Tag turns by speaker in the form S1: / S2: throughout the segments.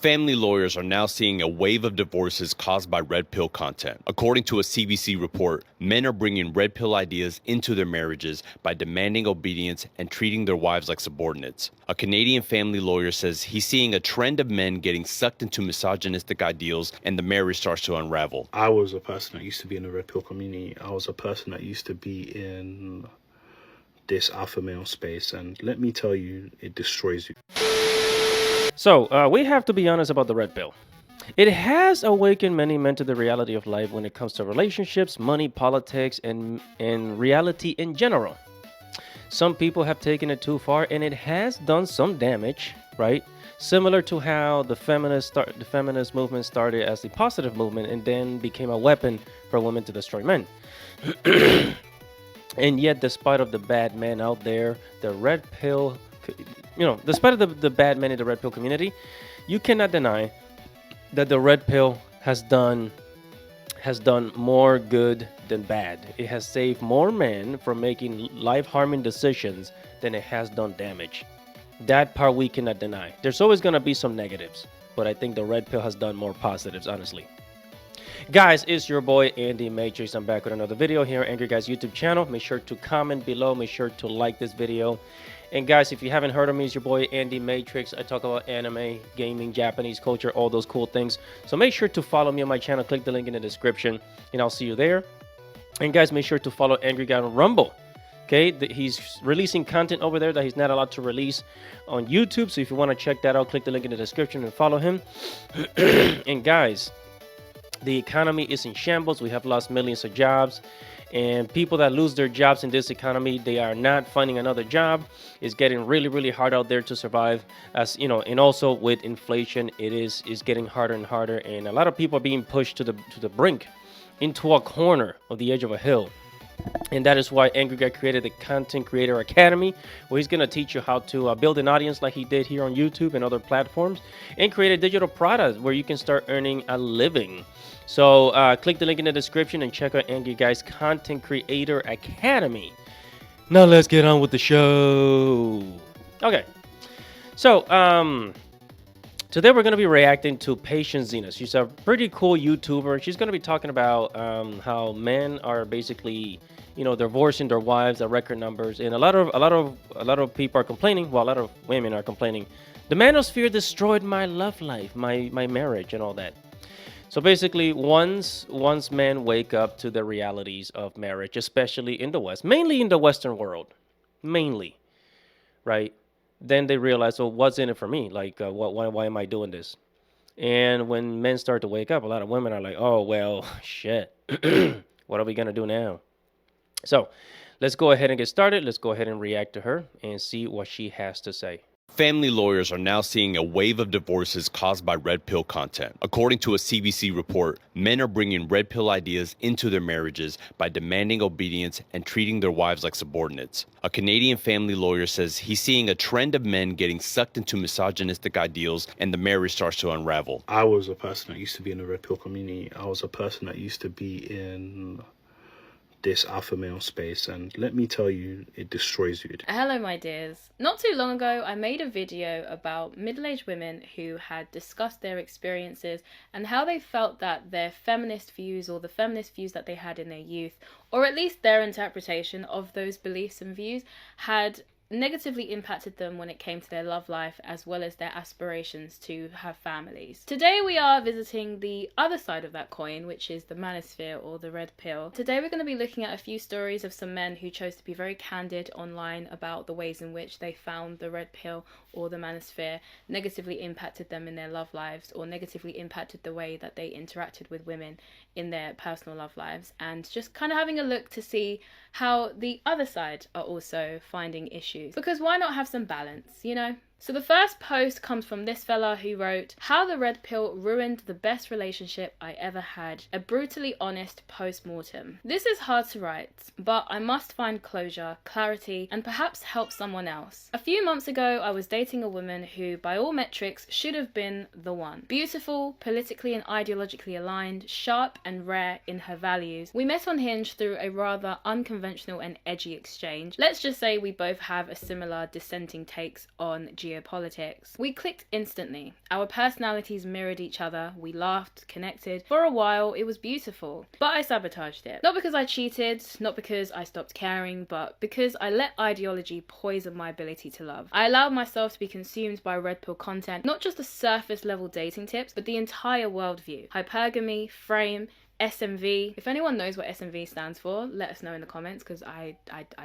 S1: Family lawyers are now seeing a wave of divorces caused by red pill content. According to a CBC report, men are bringing red pill ideas into their marriages by demanding obedience and treating their wives like subordinates. A Canadian family lawyer says he's seeing a trend of men getting sucked into misogynistic ideals and the marriage starts to unravel.
S2: I was a person that used to be in the red pill community. I was a person that used to be in this alpha male space, and let me tell you, it destroys you.
S3: So, we have to be honest about the red pill. It has awakened many men to the reality of life when it comes to relationships, money, politics, and reality in general. Some people have taken it too far, and it has done some damage, right? Similar to how the feminist movement started as a positive movement and then became a weapon for women to destroy men. And yet, despite of the bad men out there, the red pill, despite of the bad men in the red pill community, you cannot deny that the red pill has done more good than bad. It has saved more men from making life-harming decisions than it has done damage. That part we cannot deny. There's always going to be some negatives, but I think the red pill has done more positives, honestly. Guys, it's your boy Andy Matrix. I'm back with another video here on Angry Guys YouTube channel. Make sure to comment below. Make sure to like this video. And guys, if you haven't heard of me, it's your boy Andy Matrix. I talk about anime, gaming, Japanese culture, all those cool things. So make sure to follow me on my channel. Click the link in the description, and I'll see you there. And guys, make sure to follow Angry Guy on Rumble. Okay, he's releasing content over there that he's not allowed to release on YouTube. So if you want to check that out, click the link in the description and follow him. And guys, the economy is in shambles. We have lost millions of jobs, and people that lose their jobs in this economy, they are not finding another job. It's getting really, really hard out there to survive, as you know. And also with inflation, it is getting harder and harder, and a lot of people are being pushed to the brink, into a corner of the edge of a hill. And that is why Angry Guy created the Content Creator Academy, where he's going to teach you how to build an audience like he did here on YouTube and other platforms, and create a digital product where you can start earning a living. So click the link in the description and check out Angry Guy's Content Creator Academy. Now let's get on with the show. Okay, so today we're going to be reacting to Patient Zena. She's a pretty cool YouTuber. She's going to be talking about how men are basically, divorcing their wives at record numbers, and a lot of people are complaining. Well, a lot of women are complaining. The manosphere destroyed my love life, my marriage, and all that. So basically, once men wake up to the realities of marriage, especially in the West, mainly in the Western world, right? Then they realize, well, what's in it for me? Like, why am I doing this? And when men start to wake up, a lot of women are like, oh, well, shit. What are we going to do now? So let's go ahead and get started. Let's go ahead and react to her and see what she has to say.
S1: Family lawyers are now seeing a wave of divorces caused by red pill content. According to a CBC report, men are bringing red pill ideas into their marriages by demanding obedience and treating their wives like subordinates. A Canadian family lawyer says he's seeing a trend of men getting sucked into misogynistic ideals and the marriage starts to unravel.
S2: I was a person that used to be in the red pill community. I was a person that used to be in this alpha male space, and let me tell you, it destroys you.
S4: Hello my dears. Not too long ago I made a video about middle-aged women who had discussed their experiences and how they felt that their feminist views, or the feminist views that they had in their youth, or at least their interpretation of those beliefs and views, had negatively impacted them when it came to their love life as well as their aspirations to have families. Today we are visiting the other side of that coin, which is the manosphere, or the red pill. Today we're going to be looking at a few stories of some men who chose to be very candid online about the ways in which they found the red pill or the manosphere negatively impacted them in their love lives, or negatively impacted the way that they interacted with women in their personal love lives, and just kind of having a look to see how the other side are also finding issues. Because why not have some balance, you know? So the first post comes from this fella who wrote, "How the red pill ruined the best relationship I ever had. A brutally honest post-mortem." This is hard to write, but I must find closure, clarity, and perhaps help someone else. A few months ago, I was dating a woman who, by all metrics, should have been the one. Beautiful, politically and ideologically aligned, sharp and rare in her values. We met on Hinge through a rather unconventional and edgy exchange. Let's just say we both have a similar dissenting takes on geopolitics geopolitics. We clicked instantly. Our personalities mirrored each other. We laughed, connected. For a while, it was beautiful. But I sabotaged it. Not because I cheated, not because I stopped caring, but because I let ideology poison my ability to love. I allowed myself to be consumed by red pill content, not just the surface level dating tips, but the entire worldview. Hypergamy, frame, SMV. If anyone knows what SMV stands for, let us know in the comments, because I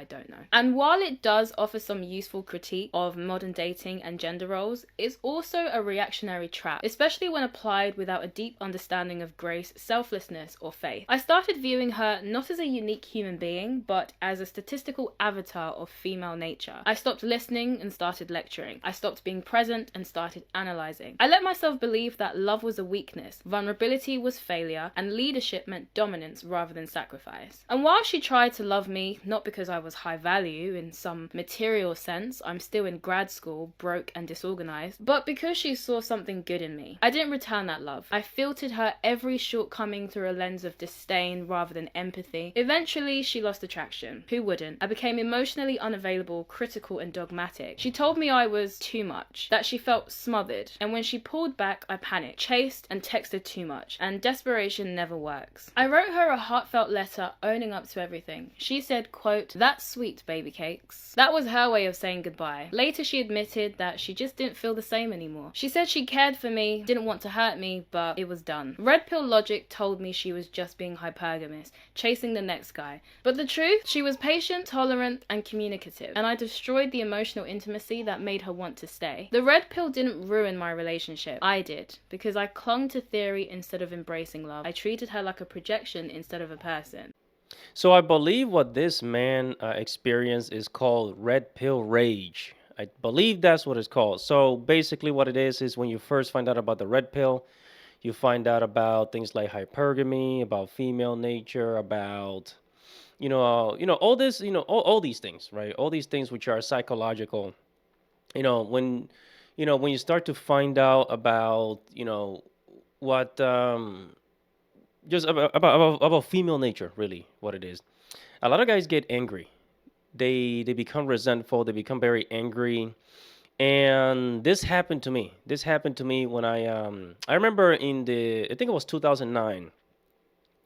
S4: don't know. And while it does offer some useful critique of modern dating and gender roles, it's also a reactionary trap, especially when applied without a deep understanding of grace, selflessness, or faith. I started viewing her not as a unique human being, but as a statistical avatar of female nature. I stopped listening and started lecturing. I stopped being present and started analyzing. I let myself believe that love was a weakness, vulnerability was failure, and leadership meant dominance rather than sacrifice. And while she tried to love me, not because I was high value in some material sense, I'm still in grad school, broke and disorganized, but because she saw something good in me, I didn't return that love. I filtered her every shortcoming through a lens of disdain rather than empathy. Eventually, she lost attraction. Who wouldn't? I became emotionally unavailable, critical and dogmatic. She told me I was too much, that she felt smothered, and when she pulled back, I panicked, chased and texted too much, and desperation never worked. I wrote her a heartfelt letter owning up to everything. She said, quote, "That's sweet, baby cakes." That was her way of saying goodbye. Later she admitted that she just didn't feel the same anymore. She said she cared for me, didn't want to hurt me, but it was done. Red pill logic told me she was just being hypergamous, chasing the next guy. But the truth, she was patient, tolerant, and communicative, and I destroyed the emotional intimacy that made her want to stay. The red pill didn't ruin my relationship. I did, because I clung to theory instead of embracing love. I treated her like a projection instead of a person.
S3: So I believe what this man experienced is called red pill rage. I believe that's what it's called. So basically what it is when you first find out about the red pill, you find out about things like hypergamy, about female nature, about all this, all these things, right? All these things which are psychological. When when you start to find out about, what just about female nature, really what it is. A lot of guys get angry. They become resentful, they become very angry. And this happened to me. This happened to me when I remember I think it was 2009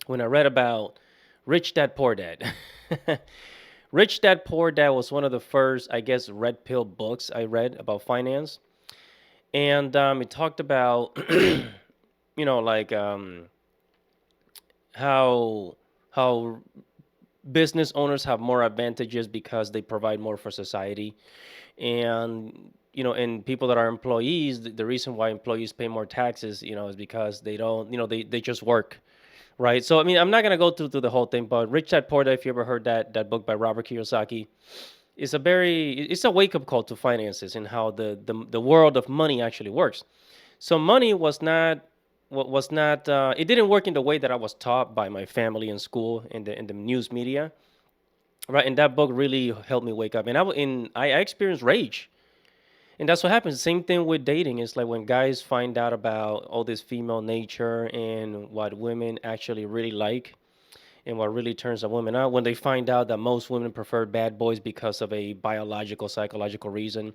S3: when I read about Rich Dad Poor Dad. Rich Dad Poor Dad was one of the first, I guess, red pill books I read about finance. And it talked about like how business owners have more advantages because they provide more for society. And and people that are employees, the reason why employees pay more taxes, is because they don't, they just work, right? So I mean, I'm not gonna go through the whole thing, but Rich Dad Poor Dad, if you ever heard that book by Robert Kiyosaki, it's a wake up call to finances and how the world of money actually works. So money was not it didn't work in the way that I was taught by my family in school in the news media, right? And that book really helped me wake up. And I experienced rage. And that's what happens. Same thing with dating. It's like when guys find out about all this female nature and what women actually really like and what really turns a woman out. When they find out that most women prefer bad boys because of a biological, psychological reason,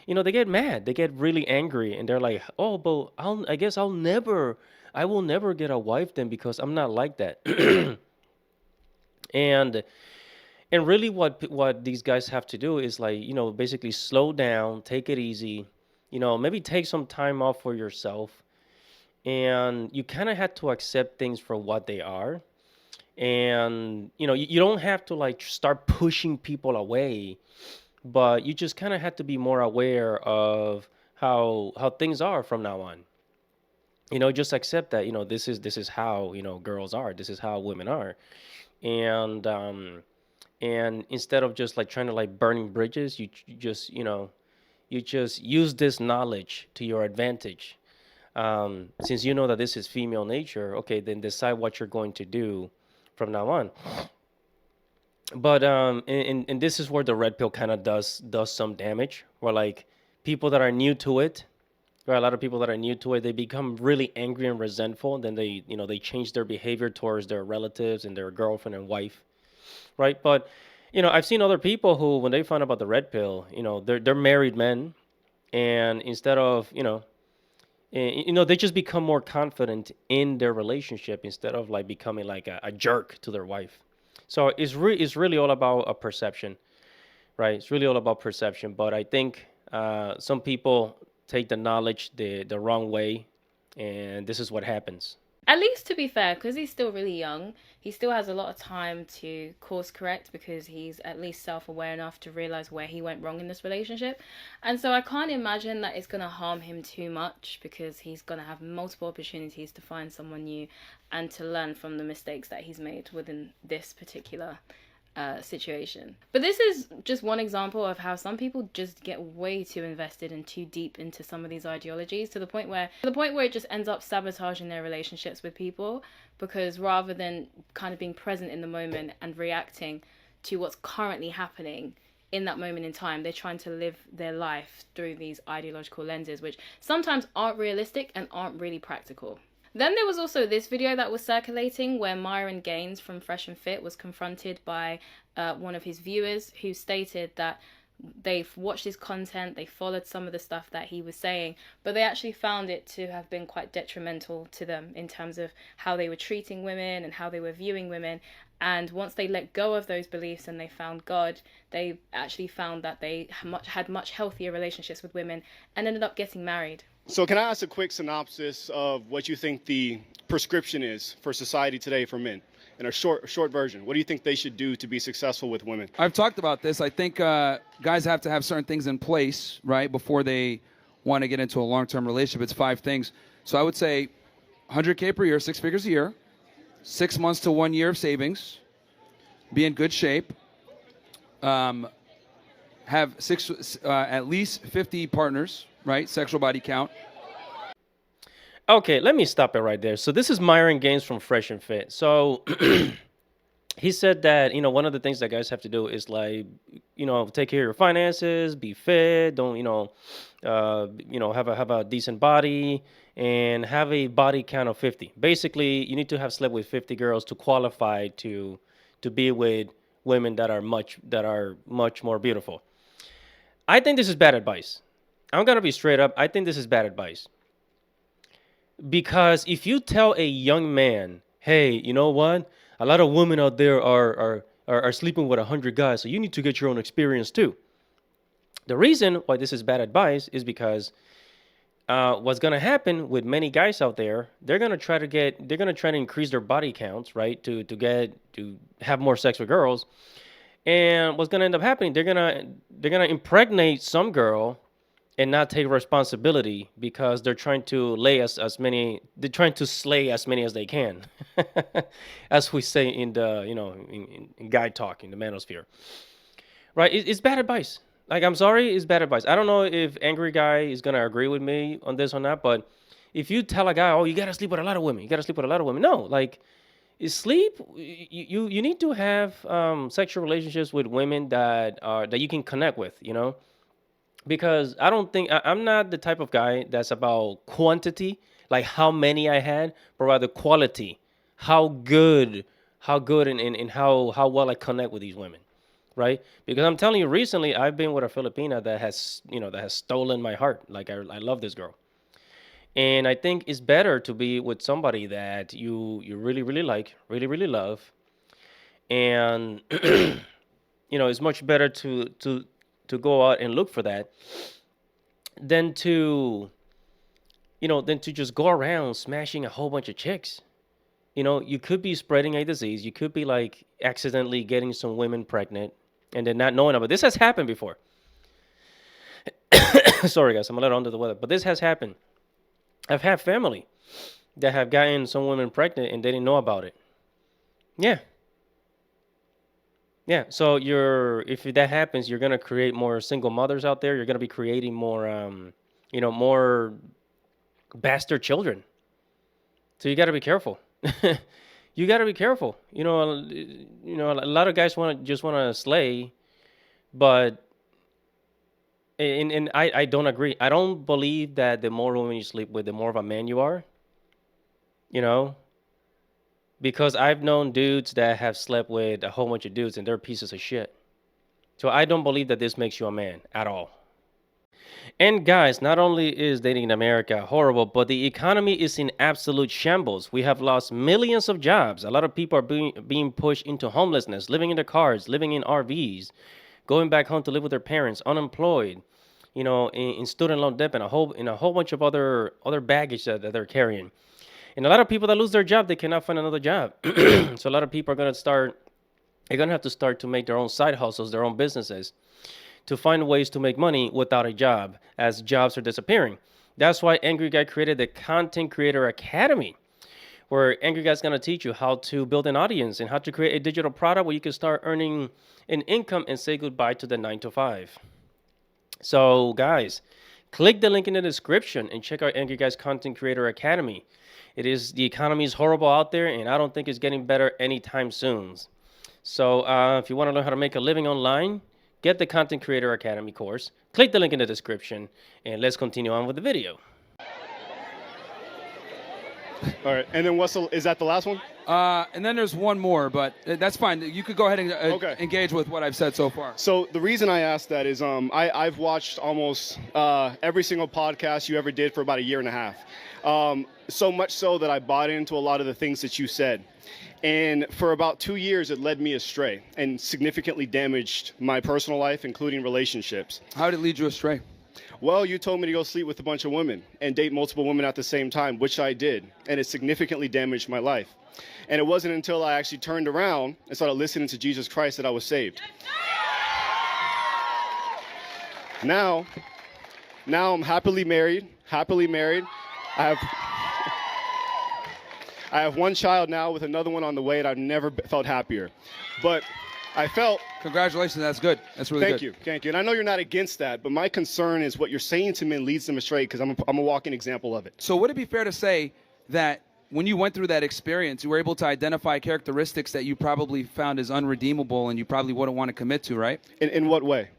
S3: they get mad. They get really angry, and they're like, "Oh, but I guess I will never get a wife then because I'm not like that." and and really, what these guys have to do is like, basically slow down, take it easy, maybe take some time off for yourself, and you kind of have to accept things for what they are. And you don't have to like start pushing people away, but you just kind of have to be more aware of how things are from now on. Just accept that this is how girls are, this is how women are. And instead of just like trying to like burning bridges, you just use this knowledge to your advantage. Since you know that this is female nature, okay, then decide what you're going to do from now on. But and this is where the red pill kind of does some damage. Where like people that are new to it, right? A lot of people that are new to it, they become really angry and resentful. Then they change their behavior towards their relatives and their girlfriend and wife, right? But I've seen other people who, when they find out about the red pill, they're married men, And instead of, they just become more confident in their relationship instead of like becoming like a jerk to their wife. So it's really all about a perception, right? It's really all about perception. But I think some people take the knowledge the wrong way, and this is what happens.
S4: At least to be fair, because he's still really young, he still has a lot of time to course correct because he's at least self aware enough to realize where he went wrong in this relationship. And so I can't imagine that it's going to harm him too much because he's going to have multiple opportunities to find someone new and to learn from the mistakes that he's made within this particular situation. But this is just one example of how some people just get way too invested and too deep into some of these ideologies to the point where it just ends up sabotaging their relationships with people, because rather than kind of being present in the moment and reacting to what's currently happening in that moment in time, they're trying to live their life through these ideological lenses, which sometimes aren't realistic and aren't really practical. Then there was also this video that was circulating where Myron Gaines from Fresh and Fit was confronted by one of his viewers who stated that they've watched his content, they followed some of the stuff that he was saying, but they actually found it to have been quite detrimental to them in terms of how they were treating women and how they were viewing women. And once they let go of those beliefs and they found God, they actually found that they had much healthier relationships with women and ended up getting married.
S5: So can I ask a quick synopsis of what you think the prescription is for society today for men? In a short version, what do you think they should do to be successful with women?
S6: I've talked about this. I think guys have to have certain things in place, right, before they want to get into a long-term relationship. It's 5 things. So I would say 100K per year, 6 figures a year, 6 months to 1 year of savings, be in good shape, have at least 50 partners, right, sexual body count.
S3: Okay, let me stop it right there. So this is Myron Gaines from Fresh and Fit. So he said that, one of the things that guys have to do is like, take care of your finances, be fit, don't, have a decent body and have a body count of 50. Basically, you need to have slept with 50 girls to qualify to be with women that are much more beautiful. I think this is bad advice. I'm going to be straight up. I think this is bad advice. Because if you tell a young man, hey, you know what? A lot of women out there are sleeping with 100 guys, so you need to get your own experience too. The reason why this is bad advice is because what's going to happen with many guys out there, they're going to try to increase their body counts, right? To have more sex with girls. And what's going to end up happening, they're going to impregnate some girl and not take responsibility because they're trying to they're trying to slay as many as they can, as we say in the, in guy talk, in the manosphere, right? It's bad advice. Like, I'm sorry, it's bad advice. I don't know if Angry Guy is going to agree with me on this or not, but if you tell a guy, oh, you got to sleep with a lot of women, no, like, sleep, you need to have sexual relationships with women that you can connect with, because I'm not the type of guy that's about quantity, like how many I had, but rather quality, how good and how well I connect with these women, right? Because I'm telling you, recently I've been with a Filipina that has stolen my heart. Like, I love this girl, and I think it's better to be with somebody that you really like, really love, and it's much better to go out and look for that than to just go around smashing a whole bunch of chicks. You could be spreading a disease. You could be like accidentally getting some women pregnant and then not knowing about it. This has happened before. Sorry guys, I'm a little under the weather, but this has happened. I've had family that have gotten some women pregnant and they didn't know about it. Yeah, so if that happens, you're gonna create more single mothers out there. You're gonna be creating more, more bastard children. So you got to be careful. You got to be careful. A lot of guys just want to slay, but and I don't agree. I don't believe that the more women you sleep with, the more of a man you are. Because I've known dudes that have slept with a whole bunch of dudes and they're pieces of shit. So I don't believe that this makes you a man at all. And guys, not only is dating in America horrible, but the economy is in absolute shambles. We have lost millions of jobs. A lot of people are being pushed into homelessness, living in their cars, living in RVs, going back home to live with their parents, unemployed, in student loan debt and a whole bunch of other baggage that they're carrying. And a lot of people that lose their job, they cannot find another job. So a lot of people are they're gonna have to start to make their own side hustles, their own businesses, to find ways to make money without a job, as jobs are disappearing. That's why Angry Guy created the Content Creator Academy, where Angry Guy's gonna teach you how to build an audience and how to create a digital product where you can start earning an income and say goodbye to the 9 to 5. So guys, click the link in the description and check out Angry Guy's Content Creator Academy. The economy is horrible out there, and I don't think it's getting better anytime soon. So if you want to learn how to make a living online, get the Content Creator Academy course. Click the link in the description, and let's continue on with the video.
S5: All right, and then is that the last one?
S6: And then there's one more, but that's fine. You could go ahead and
S5: Okay.
S6: engage with what I've said so far.
S5: So the reason I asked that is I've watched almost every single podcast you ever did for about a year and a half. So much so that I bought into a lot of the things that you said. And for about 2 years, it led me astray and significantly damaged my personal life, including relationships.
S6: How did it lead you astray?
S5: Well, you told me to go sleep with a bunch of women and date multiple women at the same time, which I did. And it significantly damaged my life. And it wasn't until I actually turned around and started listening to Jesus Christ that I was saved. Now I'm happily married. I have one child now with another one on the way, and I've never felt happier. But I felt...
S6: Congratulations, that's good. That's really good.
S5: Thank you. And I know you're not against that, but my concern is what you're saying to men leads them astray, because I'm a walking example of it.
S6: So would it be fair to say that when you went through that experience, you were able to identify characteristics that you probably found as unredeemable and you probably wouldn't want to commit to, right?
S5: In what way?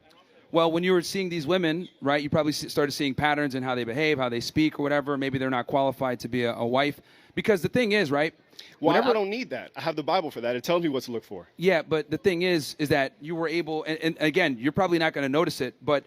S6: Well, when you were seeing these women, right, you probably started seeing patterns in how they behave, how they speak or whatever. Maybe they're not qualified to be a wife. Because the thing is, right?
S5: Well, I don't need that. I have the Bible for that. It tells me what to look for.
S6: Yeah, but the thing is that you were able, and again, you're probably not going to notice it, but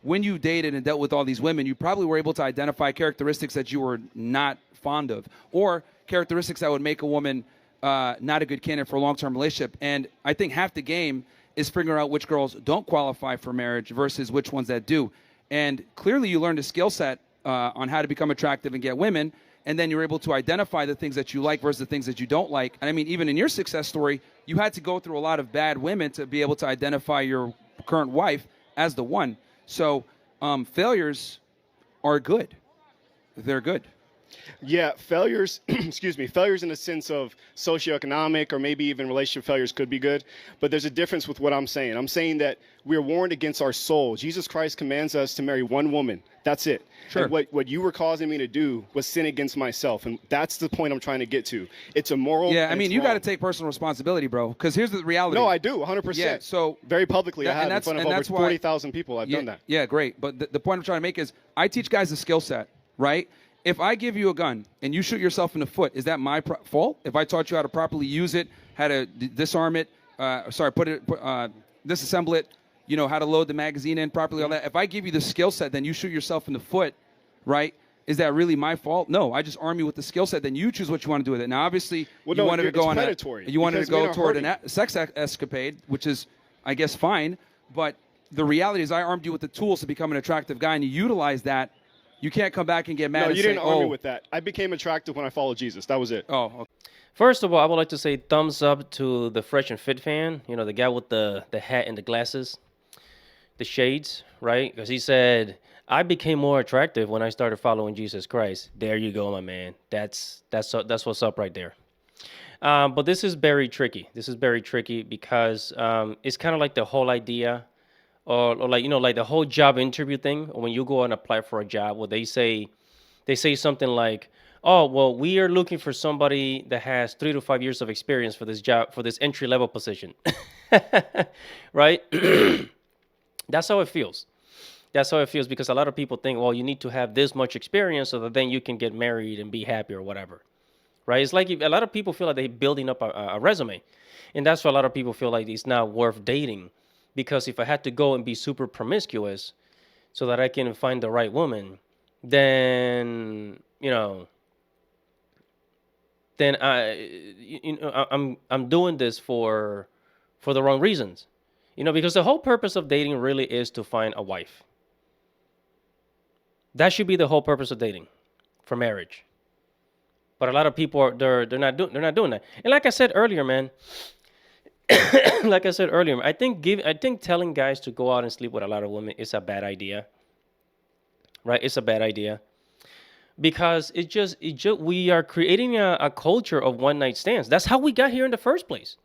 S6: when you dated and dealt with all these women, you probably were able to identify characteristics that you were not fond of, or characteristics that would make a woman not a good candidate for a long-term relationship. And I think half the game is figuring out which girls don't qualify for marriage versus which ones that do. And clearly you learned a skill set on how to become attractive and get women, and then you're able to identify the things that you like versus the things that you don't like. And I mean, even in your success story, you had to go through a lot of bad women to be able to identify your current wife as the one. So failures are good. They're good.
S5: Yeah, failures, failures in the sense of socioeconomic or maybe even relationship failures could be good. But there's a difference with what I'm saying. I'm saying that we're warned against our soul. Jesus Christ commands us to marry one woman. That's it.
S6: Sure.
S5: And what you were causing me to do was sin against myself. And that's the point I'm trying to get to. It's immoral.
S6: Yeah, I mean, you got to
S5: take.
S6: take personal responsibility, bro. Because here's the reality.
S5: No, I do, 100%.
S6: Yeah, so
S5: very publicly, I have in
S6: that's-
S5: front of
S6: and
S5: over
S6: that's why-
S5: 40,000 people. I've done that.
S6: Yeah, great. But the point I'm trying to make is I teach guys a skill set, right? If I give you a gun and you shoot yourself in the foot, is that my fault? If I taught you how to properly use it, how to disarm it, disassemble it, you know, how to load the magazine in properly, all that. If I give you the skill set, then you shoot yourself in the foot, right? Is that really my fault? No, I just arm you with the skill set. Then you choose what you want to do with it. Now, obviously, you wanted to go on
S5: predatory,
S6: you wanted to
S5: because men
S6: go
S5: are
S6: toward
S5: hurting.
S6: a sex escapade, which is, I guess, fine. But the reality is, I armed you with the tools to become an attractive guy, and you utilize that. You can't come back and get mad
S5: No,
S6: and
S5: you
S6: say,
S5: didn't arm me with that. I became attractive when I followed Jesus. That was it.
S6: Oh, okay.
S3: First of all, I would like to say thumbs up to the Fresh and Fit fan. You know, the guy with the hat and the glasses, the shades, right? Because he said, I became more attractive when I started following Jesus Christ. There you go, my man. That's what's up right there. But this is very tricky. This is very tricky because it's kind of like the whole idea or like, you know, like the whole job interview thing. When you go and apply for a job, where they say something like, oh, well, we are looking for somebody that has 3 to 5 years of experience for this job, for this entry level position. Right? That's how it feels. That's how it feels because a lot of people think, well, you need to have this much experience so that then you can get married and be happy or whatever. Right? It's like a lot of people feel like they're building up a resume. And that's why a lot of people feel like it's not worth dating. Because if I had to go and be super promiscuous so that I can find the right woman, then then I'm doing this for the wrong reasons. Because the whole purpose of dating really is to find a wife. That should be the whole purpose of dating, for marriage. But a lot of people they're not doing that. And like I said earlier, man, I think telling guys to go out and sleep with a lot of women is a bad idea. Right? It's a bad idea. Because we are creating a culture of one night stands. That's how we got here in the first place.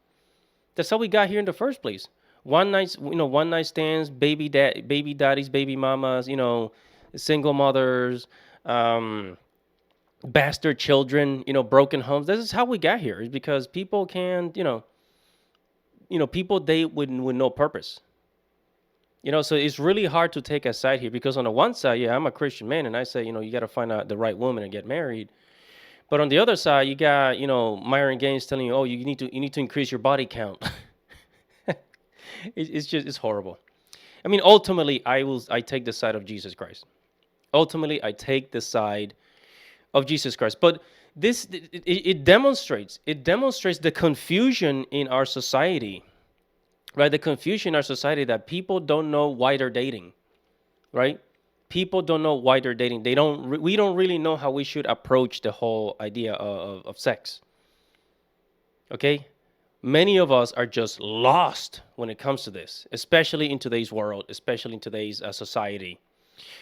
S3: One night stands, baby daddies, baby mamas, single mothers, bastard children, broken homes. This is how we got here. Is because people can, people date with no purpose. So it's really hard to take a side here, because on the one side, yeah, I'm a Christian man, and I say, you got to find out the right woman and get married. But on the other side, you got, Myron Gaines telling you, oh, you need to increase your body count. It's horrible. I mean, ultimately, I take the side of Jesus Christ. Ultimately, I take the side of Jesus Christ. But it demonstrates the confusion in our society. Right, the confusion in our society that people don't know why they're dating, right? People don't know why they're dating. We don't really know how we should approach the whole idea of sex. Okay, many of us are just lost when it comes to this, especially in today's world, especially in today's society,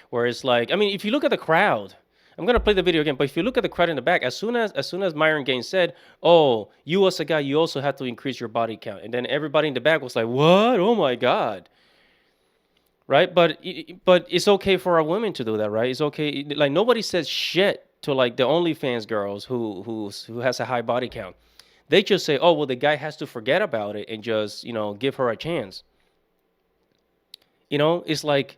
S3: where it's like, I mean, if you look at the crowd. I'm gonna play the video again, but if you look at the crowd in the back, as soon as Myron Gaines said, "Oh, you as a guy, you also have to increase your body count," and then everybody in the back was like, "What? Oh my God!" Right? But it's okay for a woman to do that, right? It's okay. Like, nobody says shit to like the OnlyFans girls who has a high body count. They just say, "Oh, well, the guy has to forget about it and just give her a chance." It's like.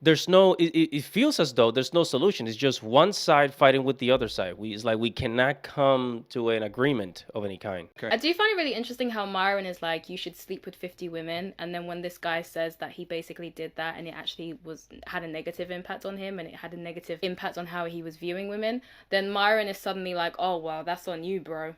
S3: It feels as though there's no solution. It's just one side fighting with the other side. It's like we cannot come to an agreement of any kind.
S4: I do find it really interesting how Myron is like, you should sleep with 50 women, and then when this guy says that he basically did that and it actually had a negative impact on him and it had a negative impact on how he was viewing women, then Myron is suddenly like, oh well, that's on you, bro,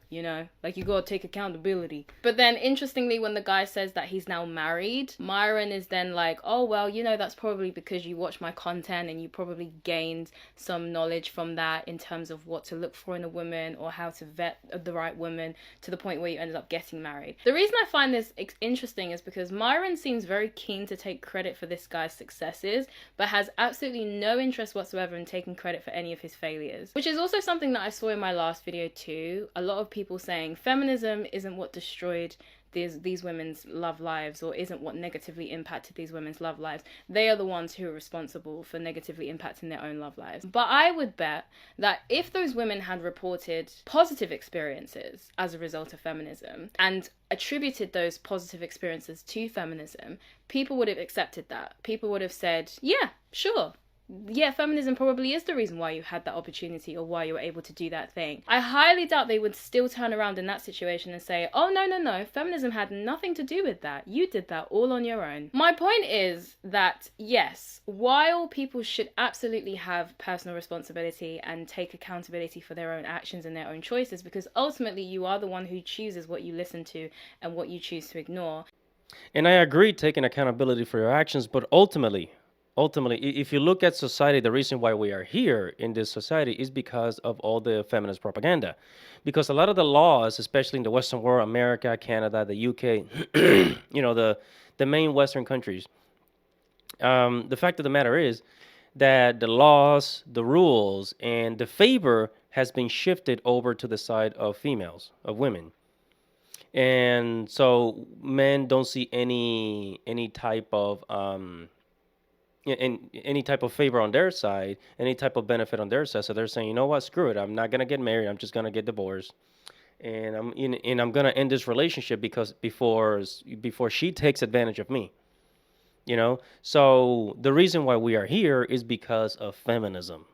S4: like, you gotta take accountability. But then interestingly, when the guy says that he's now married, Myron is then like, oh well, that's probably because you watch my content and you probably gained some knowledge from that in terms of what to look for in a woman or how to vet the right woman, to the point where you ended up getting married. The reason I find this interesting is because Myron seems very keen to take credit for this guy's successes, but has absolutely no interest whatsoever in taking credit for any of his failures, which is also something that I saw in my last video too. A lot of people saying feminism isn't what destroyed these women's love lives, or isn't what negatively impacted these women's love lives. They are the ones who are responsible for negatively impacting their own love lives. But I would bet that if those women had reported positive experiences as a result of feminism and attributed those positive experiences to feminism, people would have accepted that. People would have said, yeah, sure. Yeah, feminism probably is the reason why you had that opportunity or why you were able to do that thing. I highly doubt they would still turn around in that situation and say, oh, no, feminism had nothing to do with that. You did that all on your own. My point is that, yes, while people should absolutely have personal responsibility and take accountability for their own actions and their own choices, because ultimately you are the one who chooses what you listen to and what you choose to ignore.
S3: And I agree taking accountability for your actions, but ultimately, if you look at society, the reason why we are here in this society is because of all the feminist propaganda. Because a lot of the laws, especially in the Western world, America, Canada, the UK, the main Western countries, the fact of the matter is that the laws, the rules, and the favor has been shifted over to the side of females, of women. And so men don't see any type of any type of favor on their side, any type of benefit on their side. So they're saying, you know what, screw it. I'm not gonna get married. I'm just gonna get divorced, and I'm gonna end this relationship because before she takes advantage of me. So the reason why we are here is because of feminism,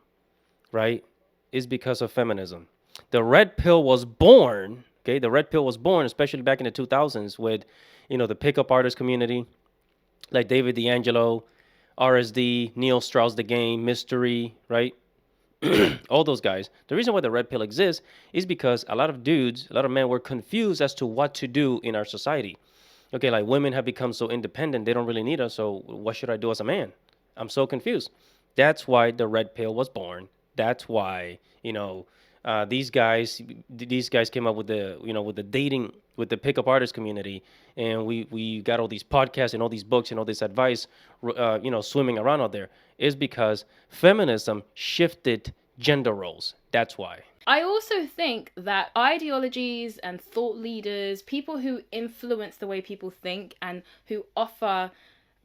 S3: right? Is because of feminism. The red pill was born. Okay, the red pill was born, especially back in the 2000s with, the pickup artist community, like David D'Angelo. RSD, Neil Strauss the Game, Mystery, right? All those guys. The reason why the red pill exists is because a lot of dudes, a lot of men were confused as to what to do in our society. Okay, like women have become so independent, they don't really need us, so what should I do as a man? I'm so confused. That's why the red pill was born. That's why, these guys came up with the dating, with the pickup artist community, and we got all these podcasts and all these books and all this advice, swimming around out there, is because feminism shifted gender roles. That's why.
S4: I also think that ideologies and thought leaders, people who influence the way people think and who offer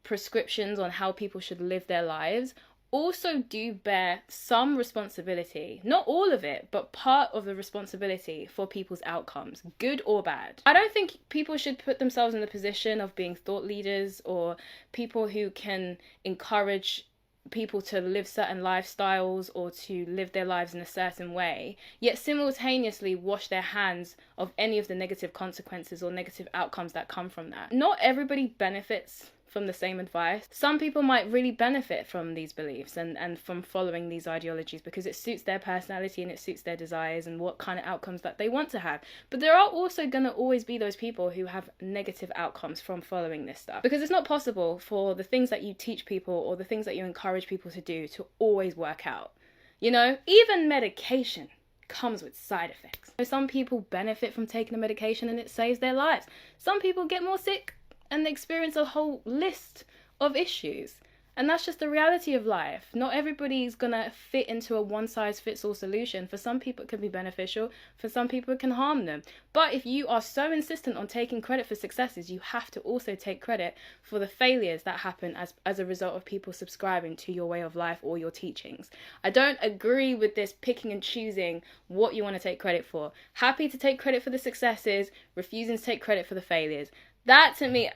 S4: prescriptions on how people should live their lives, also do bear some responsibility. Not all of it, but part of the responsibility for people's outcomes, good or bad. I don't think people should put themselves in the position of being thought leaders or people who can encourage people to live certain lifestyles or to live their lives in a certain way, yet simultaneously wash their hands of any of the negative consequences or negative outcomes that come from that. Not everybody benefits from the same advice. Some people might really benefit from these beliefs and from following these ideologies because it suits their personality and it suits their desires and what kind of outcomes that they want to have. But there are also going to always be those people who have negative outcomes from following this stuff, because it's not possible for the things that you teach people or the things that you encourage people to do to always work out. Even medication comes with side effects. Some people benefit from taking a medication and it saves their lives. Some people get more sick and they experience a whole list of issues. And that's just the reality of life. Not everybody's gonna fit into a one-size-fits-all solution. For some people it can be beneficial, for some people it can harm them. But if you are so insistent on taking credit for successes, you have to also take credit for the failures that happen as a result of people subscribing to your way of life or your teachings. I don't agree with this picking and choosing what you want to take credit for. Happy to take credit for the successes, refusing to take credit for the failures. That, to me,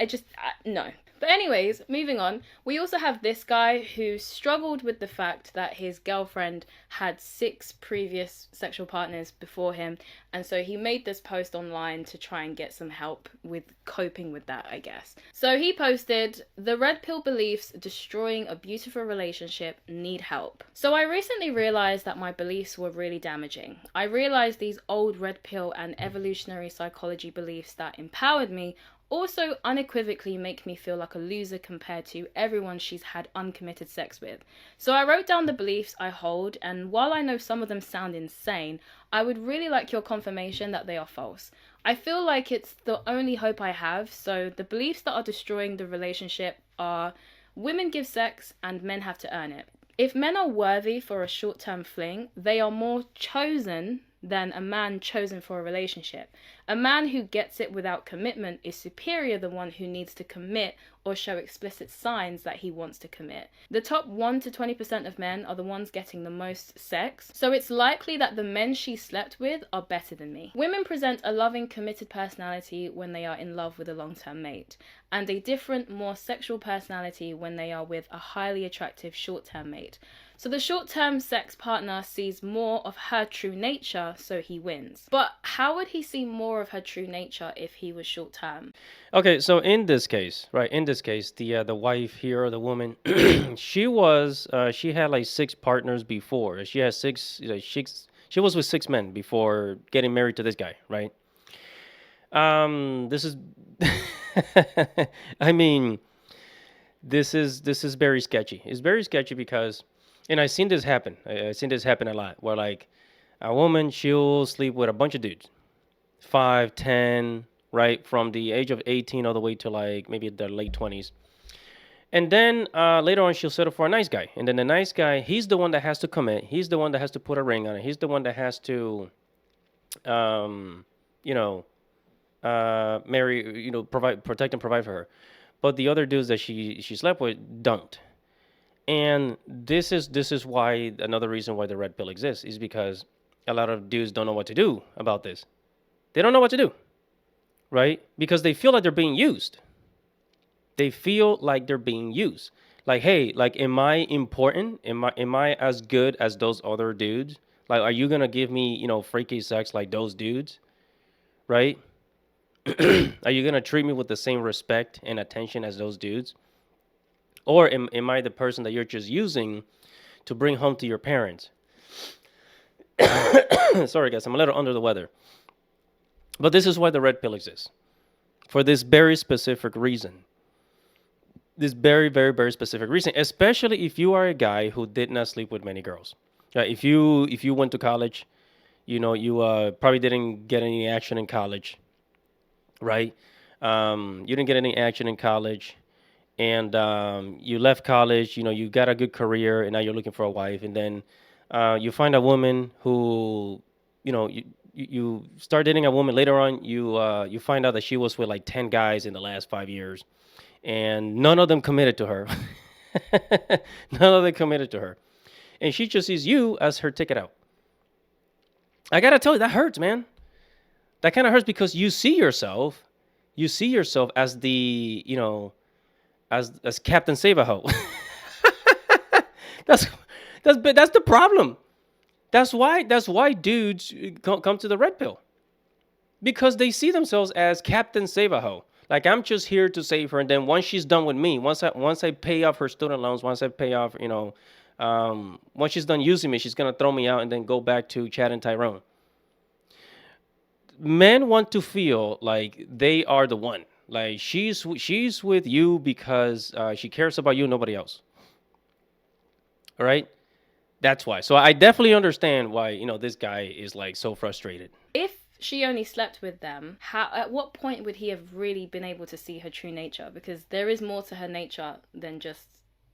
S4: no. But anyways, moving on, we also have this guy who struggled with the fact that his girlfriend had 6 previous sexual partners before him, and so he made this post online to try and get some help with coping with that, I guess. So he posted, "The red pill beliefs destroying a beautiful relationship need help." So I recently realized that my beliefs were really damaging. I realized these old red pill and evolutionary psychology beliefs that empowered me also unequivocally make me feel like a loser compared to everyone she's had uncommitted sex with. So I wrote down the beliefs I hold, and while I know some of them sound insane, I would really like your confirmation that they are false. I feel like it's the only hope I have. So the beliefs that are destroying the relationship are: women give sex and men have to earn it. If men are worthy for a short-term fling, they are more chosen than a man chosen for a relationship. A man who gets it without commitment is superior to the one who needs to commit or show explicit signs that he wants to commit. The top 1 to 20% of men are the ones getting the most sex, so it's likely that the men she slept with are better than me. Women present a loving, committed personality when they are in love with a long-term mate, and a different, more sexual personality when they are with a highly attractive short-term mate. So the short-term sex partner sees more of her true nature, so he wins. But how would he see more of her true nature if he was short-term?
S3: Okay, so in this case, the wife here, the woman, she had like 6 partners before. She had 6, she was with 6 men before getting married to this guy, right? This is, I mean, this is very sketchy. It's very sketchy because, and I've seen this happen. I've seen this happen a lot, where like a woman, she'll sleep with a bunch of dudes, 5, 10, right, from the age of 18 all the way to like maybe the late 20s. And then later on, she'll settle for a nice guy. And then the nice guy, he's the one that has to commit. He's the one that has to put a ring on it. He's the one that has to, marry, provide, protect, and provide for her. But the other dudes that she slept with don't. And this is why, another reason why the red pill exists is because a lot of dudes don't know what to do about this. They don't know what to do, right? Because they feel like they're being used. They feel like they're being used. Like, hey, like, am I important? Am I as good as those other dudes? Like, are you gonna give me, freaky sex like those dudes, right? Are you gonna treat me with the same respect and attention as those dudes? Or am I the person that you're just using to bring home to your parents? Sorry, guys, I'm a little under the weather. But this is why the red pill exists. For this very specific reason. This very, very, very specific reason. Especially if you are a guy who did not sleep with many girls. If you went to college, you probably didn't get any action in college, right? You didn't get any action in college, and you left college. You got a good career, and now you're looking for a wife, and then you find a woman who, you start dating a woman later on. You find out that she was with like 10 guys in the last 5 years, and none of them committed to her. None of them committed to her, and she just sees you as her ticket out. I gotta tell you, that hurts, man. That kind of hurts because you see yourself as the, as Captain Save-A-Ho. that's the problem. That's why dudes come to the red pill, because they see themselves as Captain Save-A-Ho. Like, I'm just here to save her, and then once she's done with me, once I pay off her student loans, once I pay off, once she's done using me, she's gonna throw me out and then go back to Chad and Tyrone. Men want to feel like they are the one. Like, she's with you because she cares about you, nobody else. All right, that's why. So I definitely understand why this guy is like so frustrated.
S4: If she only slept with them, at what point would he have really been able to see her true nature? Because there is more to her nature than just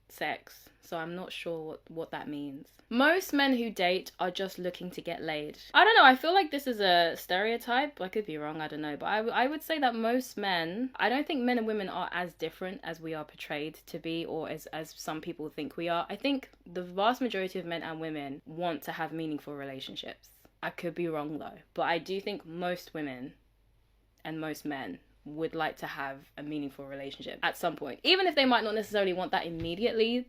S4: sex. So I'm not sure what that means. Most men who date are just looking to get laid. I don't know, I feel like this is a stereotype. I could be wrong, I don't know. But I would say that most men, I don't think men and women are as different as we are portrayed to be, or as some people think we are. I think the vast majority of men and women want to have meaningful relationships. I could be wrong though. But I do think most women and most men would like to have a meaningful relationship at some point. Even if they might not necessarily want that immediately,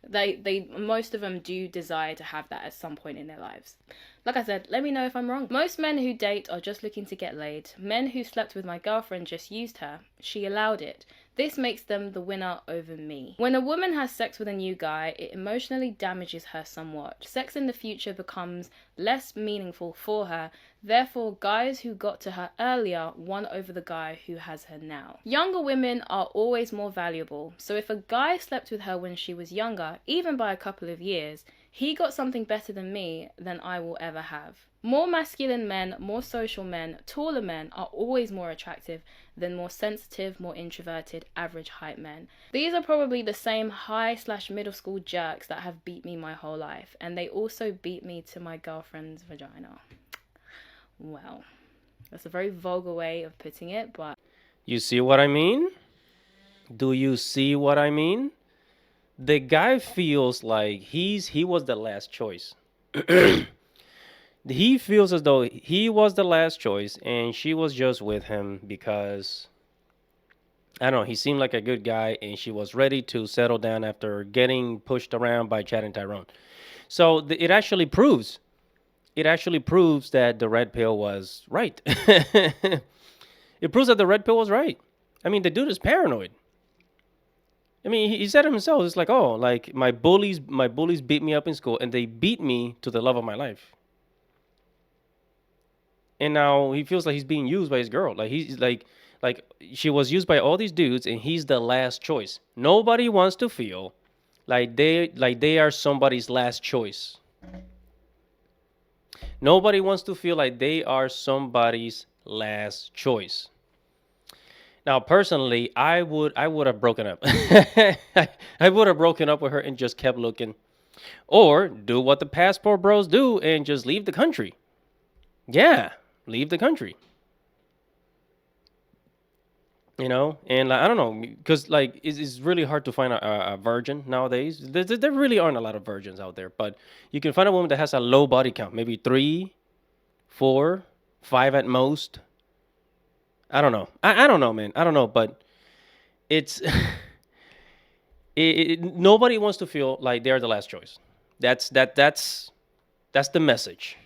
S4: they most of them do desire to have that at some point in their lives. Like I said, let me know if I'm wrong. Most men who date are just looking to get laid. Men who slept with my girlfriend just used her. She allowed it. This makes them the winner over me. When a woman has sex with a new guy, it emotionally damages her somewhat. Sex in the future becomes less meaningful for her. Therefore, guys who got to her earlier won over the guy who has her now. Younger women are always more valuable. So if a guy slept with her when she was younger, even by a couple of years, he got something better than me than I will ever have. More masculine men, more social men, taller men are always more attractive than more sensitive, more introverted, average height men. These are probably the same high/middle school jerks that have beat me my whole life, and they also beat me to my girlfriend's vagina. Well, that's a very vulgar way of putting it, but...
S3: You see what I mean? Do you see what I mean? The guy feels like he was the last choice. He feels as though he was the last choice and she was just with him because, I don't know, he seemed like a good guy and she was ready to settle down after getting pushed around by Chad and Tyrone. So it actually proves that the red pill was right. It proves that the red pill was right. I mean, the dude is paranoid. I mean, he said it himself. It's like, oh, like my bullies beat me up in school and they beat me to the love of my life. And now he feels like he's being used by his girl. Like he's like she was used by all these dudes and he's the last choice. Nobody wants to feel like they are somebody's last choice. Nobody wants to feel like they are somebody's last choice. Now, personally, I would have broken up. I would have broken up with her and just kept looking. Or do what the passport bros do and just leave the country. Yeah, leave the country. You know, and I don't know, because like it's really hard to find a virgin nowadays. There really aren't a lot of virgins out there, but you can find a woman that has a low body count, maybe 3, 4, 5 at most. I don't know. I don't know, man. I don't know, but it's nobody wants to feel like they're the last choice. That's the message.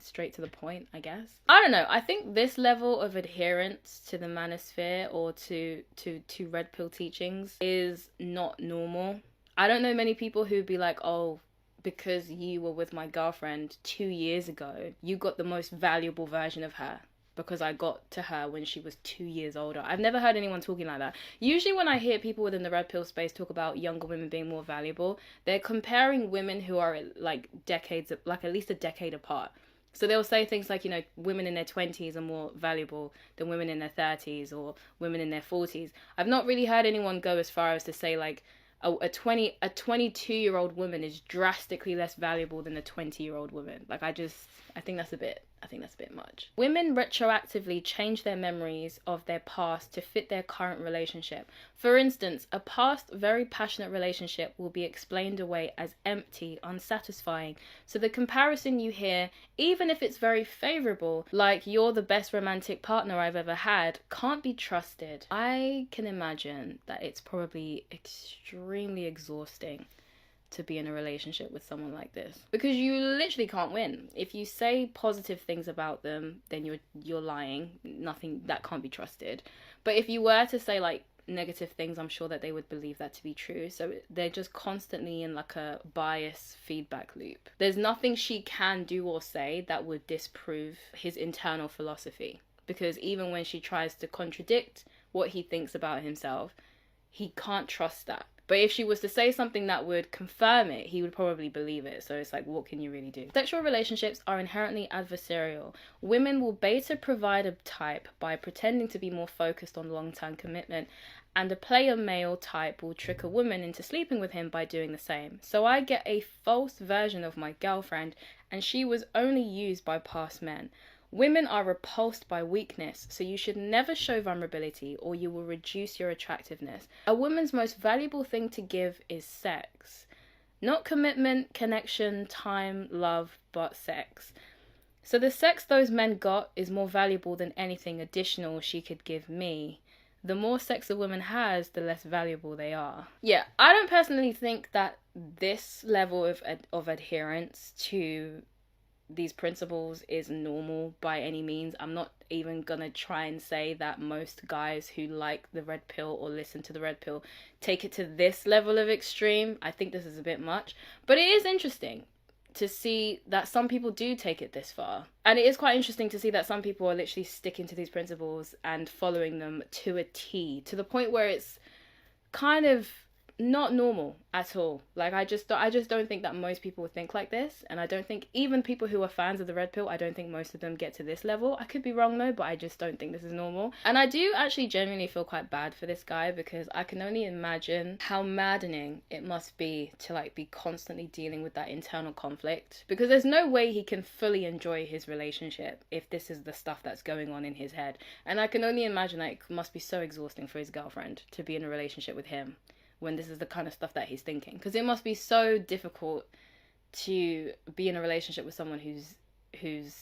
S4: straight to the point, I guess. I don't know. I think this level of adherence to the manosphere or to red pill teachings is not normal. I don't know many people who'd be like, oh, because you were with my girlfriend 2 years ago, you got the most valuable version of her because I got to her when she was 2 years older. I've never heard anyone talking like that. Usually when I hear people within the red pill space talk about younger women being more valuable, they're comparing women who are like decades, like at least a decade apart. So they'll say things like, you know, women in their 20s are more valuable than women in their 30s or women in their 40s. I've not really heard anyone go as far as to say like a 22-year-old woman is drastically less valuable than a 20-year-old woman. Like I think that's a bit much. Women retroactively change their memories of their past to fit their current relationship. For instance, a past very passionate relationship will be explained away as empty, unsatisfying. So the comparison you hear, even if it's very favorable, like you're the best romantic partner I've ever had, can't be trusted. I can imagine that it's probably extremely exhausting to be in a relationship with someone like this, because you literally can't win. If you say positive things about them, then you're lying. Nothing that can't be trusted. But if you were to say like negative things, I'm sure that they would believe that to be true. So they're just constantly in like a bias feedback loop. There's nothing she can do or say that would disprove his internal philosophy, because even when she tries to contradict what he thinks about himself, he can't trust that. But if she was to say something that would confirm it, he would probably believe it. So it's like, what can you really do? Sexual relationships are inherently adversarial. Women will beta provide a type by pretending to be more focused on long-term commitment, and a player male type will trick a woman into sleeping with him by doing the same. So I get a false version of my girlfriend, and she was only used by past men. Women are repulsed by weakness, so you should never show vulnerability or you will reduce your attractiveness. A woman's most valuable thing to give is sex. Not commitment, connection, time, love, but sex. So the sex those men got is more valuable than anything additional she could give me. The more sex a woman has, the less valuable they are. Yeah, I don't personally think that this level of adherence to these principles is normal by any means. I'm not even gonna try and say that most guys who like the red pill or listen to the red pill take it to this level of extreme. I think this is a bit much, but it is interesting to see that some people do take it this far, and it is quite interesting to see that some people are literally sticking to these principles and following them to a T, to the point where it's kind of not normal at all. Like I just don't think that most people would think like this, and I don't think even people who are fans of the red pill, I don't think most of them get to this level. I could be wrong though, but I just don't think this is normal. And I do actually genuinely feel quite bad for this guy, because I can only imagine how maddening it must be to like be constantly dealing with that internal conflict, because there's no way he can fully enjoy his relationship if this is the stuff that's going on in his head. And I can only imagine that it must be so exhausting for his girlfriend to be in a relationship with him when this is the kind of stuff that he's thinking, because it must be so difficult to be in a relationship with someone who's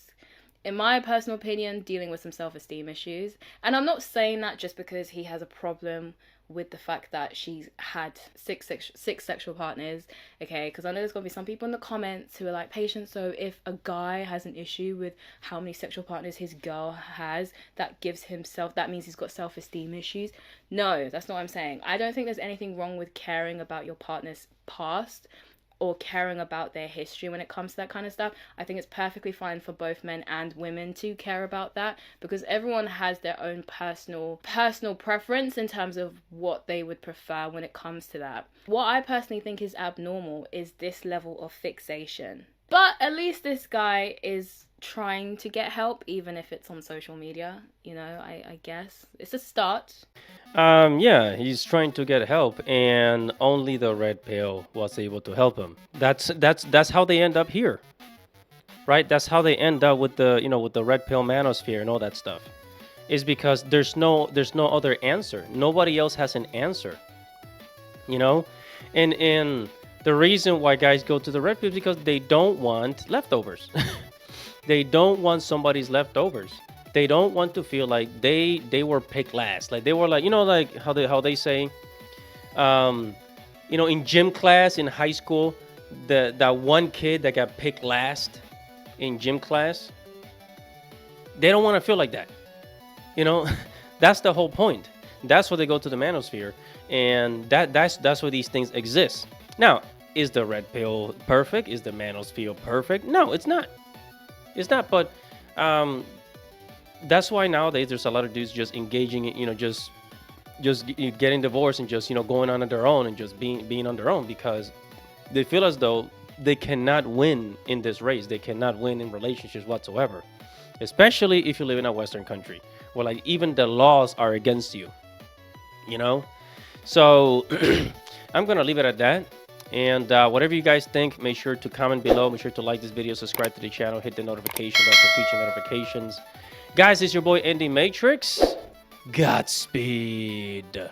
S4: in my personal opinion dealing with some self-esteem issues. And I'm not saying that just because he has a problem with the fact that she's had six sexual partners, okay, because I know there's gonna be some people in the comments who are like, Patience, so if a guy has an issue with how many sexual partners his girl has, that means he's got self-esteem issues. No, that's not what I'm saying. I don't think there's anything wrong with caring about your partner's past or caring about their history when it comes to that kind of stuff. I think it's perfectly fine for both men and women to care about that, because everyone has their own personal preference in terms of what they would prefer when it comes to that. What I personally think is abnormal is this level of fixation. But at least this guy is trying to get help, even if it's on social media, you know. I guess it's a start.
S3: Yeah, he's trying to get help, and only the red pill was able to help him. That's how they end up here, right? That's how they end up with the red pill manosphere and all that stuff. Is because there's no other answer. Nobody else has an answer, you know, and the reason why guys go to the red pill is because they don't want leftovers. They don't want somebody's leftovers. They don't want to feel like they were picked last. Like they were like, you know, like how they say, in gym class in high school, that one kid that got picked last, in gym class, they don't want to feel like that. You know, that's the whole point. That's why they go to the manosphere, and that's where these things exist. Now, is the red pill perfect? Is the manosphere perfect? No, it's not. It's not. But that's why nowadays there's a lot of dudes just engaging in, just getting divorced and just going on their own and just being on their own, because they feel as though they cannot win in this race. They cannot win in relationships whatsoever, especially if you live in a Western country where like even the laws are against you. So I'm gonna leave it at that. And whatever you guys think, make sure to comment below. Make sure to like this video, subscribe to the channel, hit the notification bell for future notifications. Guys, it's your boy Andy Matrix. Godspeed.